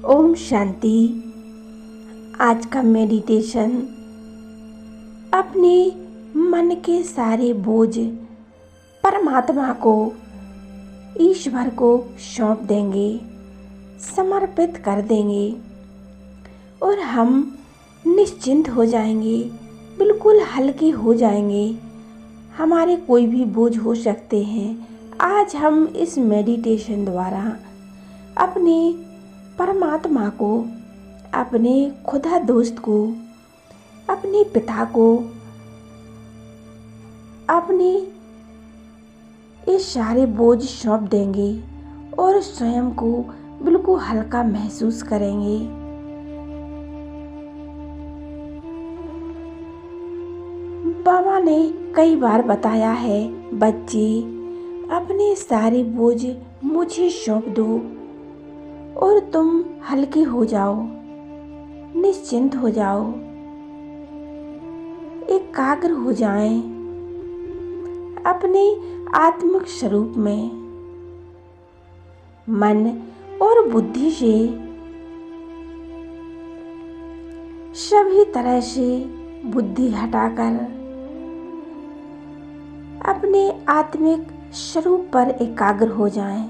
ओम शांति। आज का मेडिटेशन अपने मन के सारे बोझ परमात्मा को, ईश्वर को सौंप देंगे, समर्पित कर देंगे और हम निश्चिंत हो जाएंगे, बिल्कुल हल्के हो जाएंगे। हमारे कोई भी बोझ हो सकते हैं। आज हम इस मेडिटेशन द्वारा अपने परमात्मा को, अपने खुदा दोस्त को, अपने पिता को, अपने ये सारे बोझ सौंप देंगे और स्वयं को बिल्कुल हल्का महसूस करेंगे। बाबा ने कई बार बताया है, बच्चे अपने सारे बोझ मुझे सौंप दो और तुम हल्के हो जाओ, निश्चिंत हो जाओ, एकाग्र हो जाएं अपने आत्मिक स्वरूप में। मन और बुद्धि से सभी तरह से बुद्धि हटाकर अपने आत्मिक स्वरूप पर एकाग्र हो जाएं।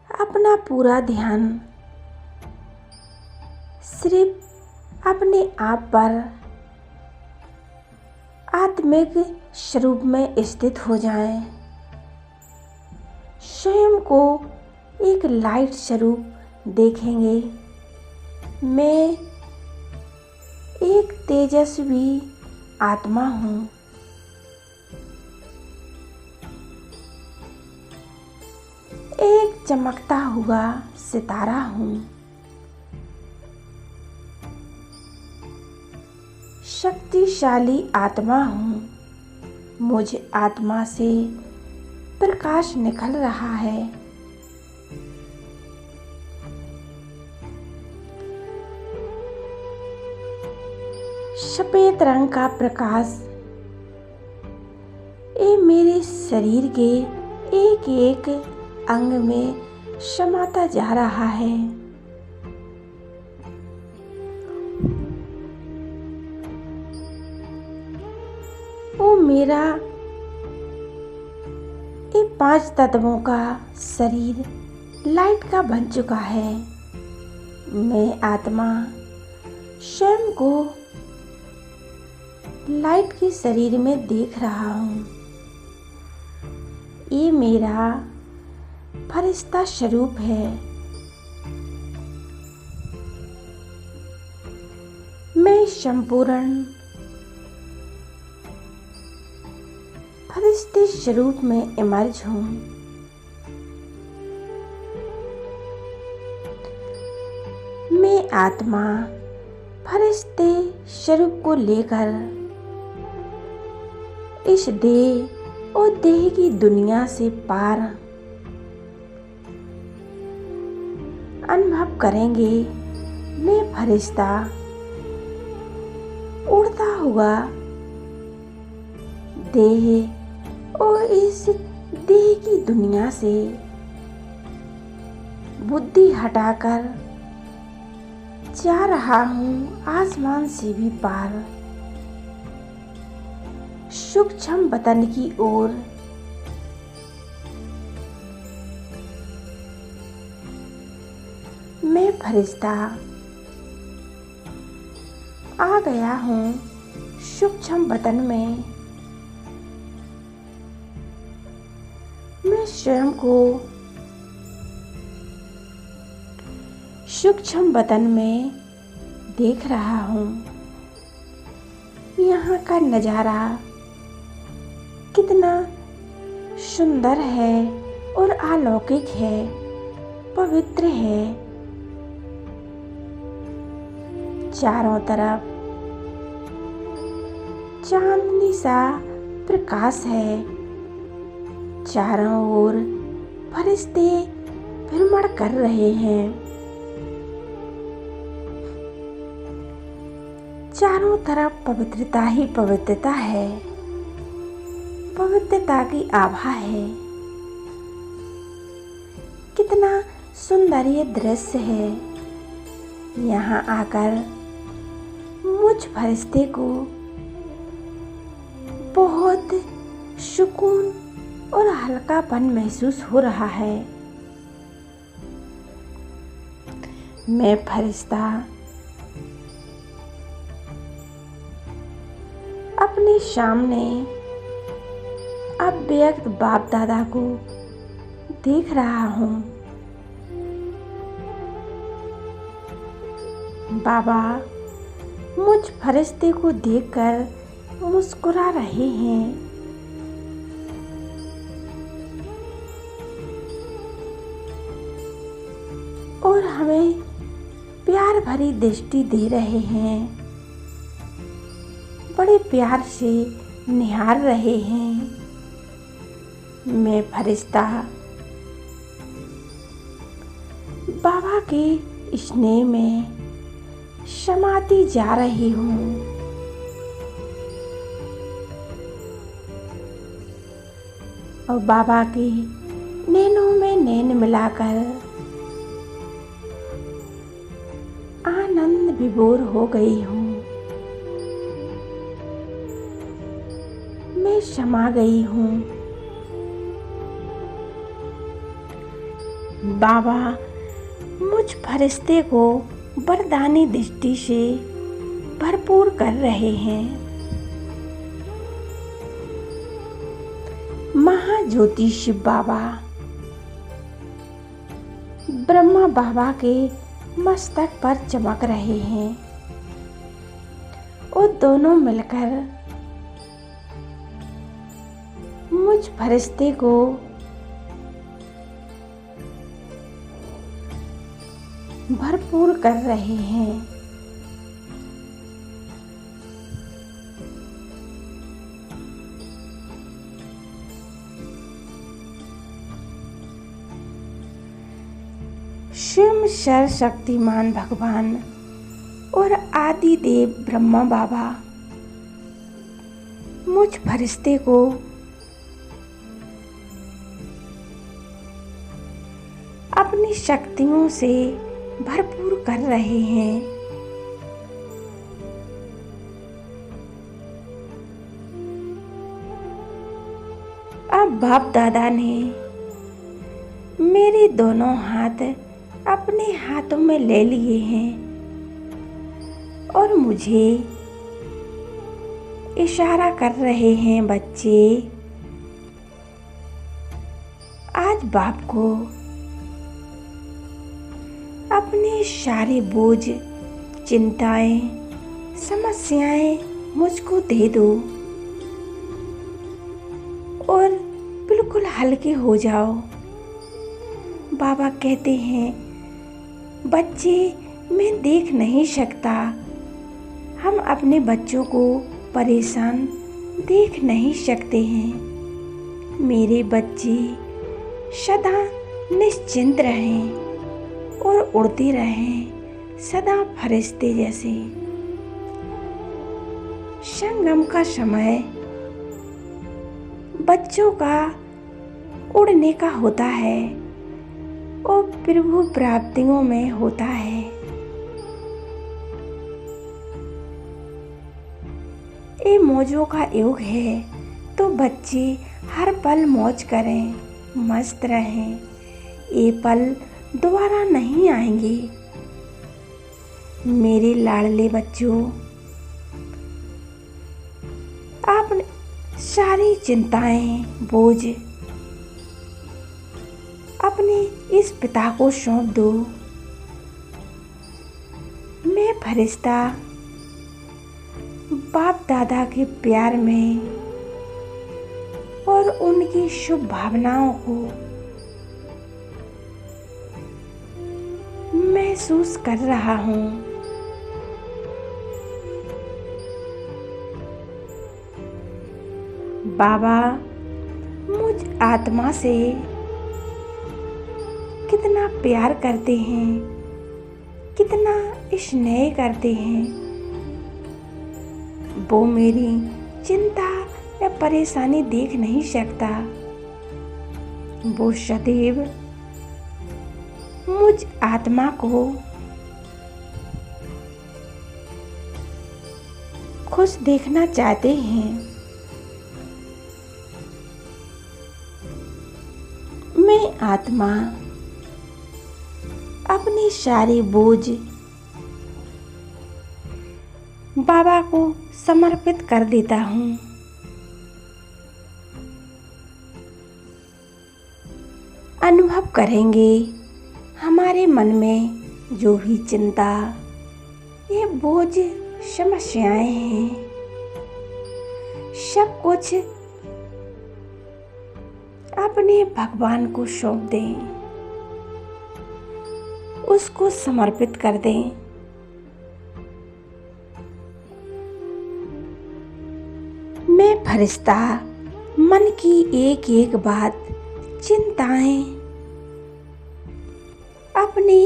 अपना पूरा ध्यान सिर्फ अपने आप पर, आत्मिक स्वरूप में स्थित हो जाएं। स्वयं को एक लाइट स्वरूप देखेंगे। मैं एक तेजस्वी आत्मा हूँ। एक चमकता हुआ सितारा हूँ। शक्तिशाली आत्मा हूँ। मुझ आत्मा से प्रकाश निकल रहा है। सफेद रंग का प्रकाश ये मेरे शरीर के एक एक अंग में समाता जा रहा है। वो मेरा ये 5 तत्वों का शरीर लाइट का बन चुका है। मैं आत्मा स्वयं को लाइट के शरीर में देख रहा हूँ। ये मेरा फरिश्ता स्वरूप है। मैं संपूर्ण फरिश्ते स्वरूप में इमर्ज हूँ। मैं आत्मा फरिश्ते स्वरूप को लेकर इस देह और देह की दुनिया से पार अनुभव करेंगे। मैं फरिश्ता उड़ता हुआ देह और इस देह की दुनिया से बुद्धि हटाकर जा रहा हूँ आसमान से भी पार, सूक्ष्म वतन की ओर। मैं फरिश्ता आ गया हूँ सूक्ष्म वतन में। मैं स्वयं को सूक्ष्म वतन में देख रहा हूँ। यहाँ का नज़ारा कितना सुंदर है और अलौकिक है, पवित्र है। चारों तरफ चांदनी सा प्रकाश है। चारों ओर फरिश्ते भ्रमण कर रहे हैं। चारों तरफ पवित्रता ही पवित्रता है, पवित्रता की आभा है। कितना सुंदर ये दृश्य है। यहाँ आकर मुझ फरिश्ते को बहुत सुकून और हल्कापन महसूस हो रहा है। मैं फरिश्ता अपने सामने अव्यक्त बाप दादा को देख रहा हूँ। बाबा मुझ फरिश्ते को देखकर मुस्कुरा रहे हैं। और हमें प्यार भरी दृष्टि दे रहे हैं। बड़े प्यार से निहार रहे हैं। मैं फरिश्ता बाबा के स्नेह में समाती जा रही हूँ। और बाबा के नैनों में नैन मिलाकर आनंद विभोर हो गई हूँ। मैं समा गई हूँ। बाबा मुझ फरिश्ते को वरदानी दृष्टि से भरपूर कर रहे हैं। महाज्योति शिव बाबा ब्रह्मा बाबा के मस्तक पर चमक रहे हैं और दोनों मिलकर मुझ फरिश्ते को भरपूर कर रहे हैं। स्वयं सर्वशक्तिमान भगवान और आदि देव ब्रह्मा बाबा मुझ फरिश्ते को अपनी शक्तियों से भरपूर कर रहे हैं। अब बाप दादा ने मेरे दोनों हाथ अपने हाथों में ले लिए हैं और मुझे इशारा कर रहे हैं, बच्चे आज बाप को अपने सारे बोझ, चिंताएं, समस्याएं मुझको दे दो और बिल्कुल हल्के हो जाओ। बाबा कहते हैं, बच्चे मैं देख नहीं सकता, हम अपने बच्चों को परेशान देख नहीं सकते हैं। मेरे बच्चे सदा निश्चिंत रहें और उड़ते रहें सदा फरिश्ते जैसे। संगम का समय बच्चों का उड़ने का होता है और प्रभु प्राप्तियों में होता है। ये मौजों का युग है तो बच्चे हर पल मौज करें, मस्त रहें। ये पल दोबारा नहीं आएंगे। मेरे लाडले बच्चों, आप सारी चिंताएं, बोझ अपने इस पिता को सौंप दो। मैं फरिश्ता बाप दादा के प्यार में और उनकी शुभ भावनाओं को महसूस कर रहा हूँ। बाबा मुझ आत्मा से कितना प्यार करते हैं, कितना स्नेह करते हैं। वो मेरी चिंता या परेशानी देख नहीं सकता। वो सदैव मुझ आत्मा को खुश देखना चाहते हैं। मैं आत्मा अपनी सारी बोझ बाबा को समर्पित कर देता हूँ। अनुभव करेंगे हमारे मन में जो भी चिंता, ये बोझ, समस्याएं हैं, सब कुछ अपने भगवान को सौंप दें, उसको समर्पित कर दें। मैं फरिश्ता मन की एक एक बात, चिंताएं अपने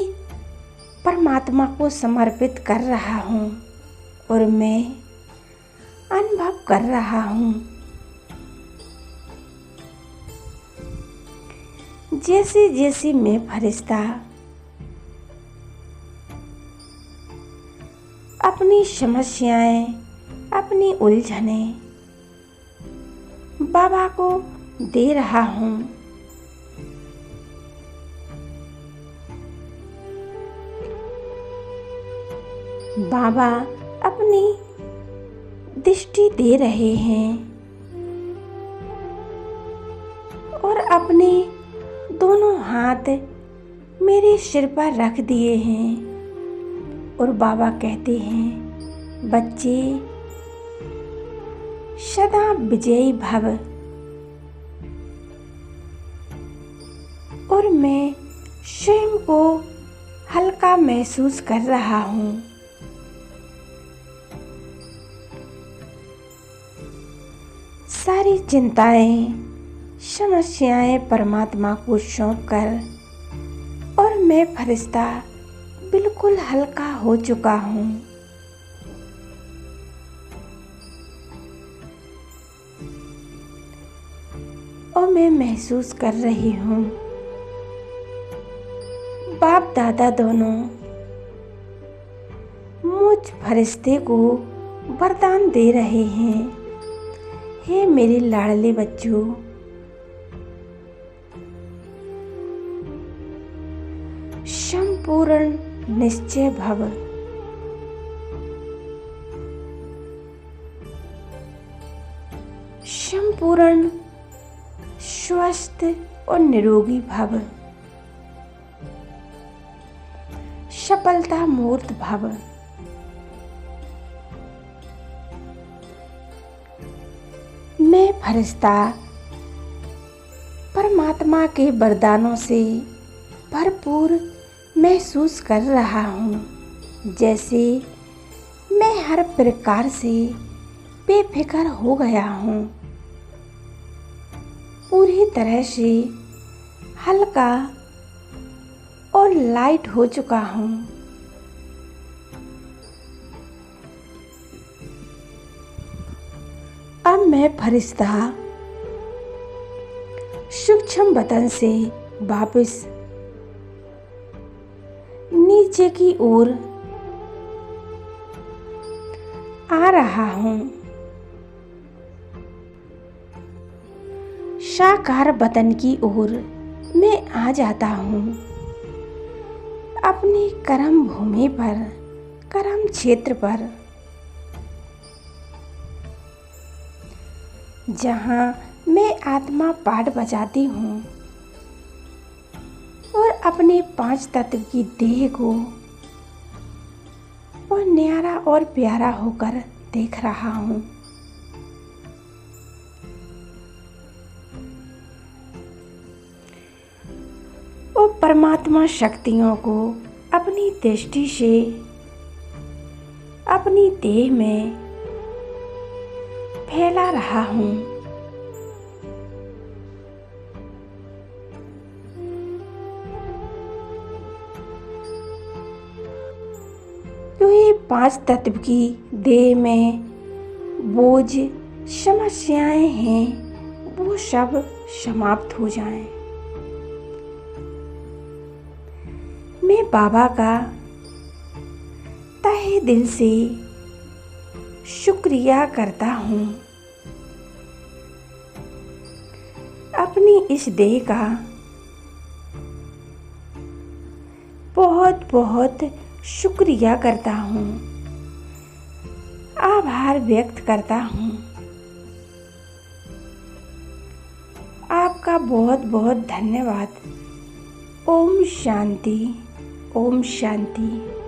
परमात्मा को समर्पित कर रहा हूँ और मैं अनुभव कर रहा हूँ जैसे जैसे मैं फरिश्ता अपनी समस्याएं, अपनी उलझनें बाबा को दे रहा हूँ, बाबा अपनी दृष्टि दे रहे हैं और अपने दोनों हाथ मेरे सिर पर रख दिए हैं और बाबा कहते हैं, बच्चे सदा विजयी भव। और मैं स्वयं को हल्का महसूस कर रहा हूँ। सारी चिंताएं, समस्याएं परमात्मा को सौंपकर और मैं फरिश्ता बिल्कुल हल्का हो चुका हूँ। और मैं महसूस कर रही हूँ बाप दादा दोनों मुझ फरिश्ते को वरदान दे रहे हैं। हे मेरे लाडले बच्चों, संपूर्ण निश्चय भव। संपूर्ण स्वस्थ और निरोगी भव। सफलता मूर्त भव। मैं फरिश्ता परमात्मा के वरदानों से भरपूर महसूस कर रहा हूँ, जैसे मैं हर प्रकार से बेफिक्र हो गया हूँ, पूरी तरह से हल्का और लाइट हो चुका हूँ। अब मैं फरिश्ता सूक्ष्म बदन से वापस नीचे की ओर आ रहा हूँ। साकार बदन की ओर मैं आ जाता हूँ। अपनी कर्म भूमि पर, कर्म क्षेत्र पर, जहाँ मैं आत्मा पाठ बजाती हूँ और अपने 5 तत्व की देह को और न्यारा और प्यारा होकर देख रहा हूँ। और परमात्मा शक्तियों को अपनी दृष्टि से अपनी देह में फैला रहा हूँ। तो ये 5 तत्व की देह में बोझ, समस्याएं हैं, वो सब समाप्त हो जाएं। बाबा का तहे दिल से शुक्रिया करता हूँ। अपनी इस देह का बहुत बहुत शुक्रिया करता हूँ, आभार व्यक्त करता हूँ। आपका बहुत बहुत धन्यवाद। ओम शांति, ओम शांति।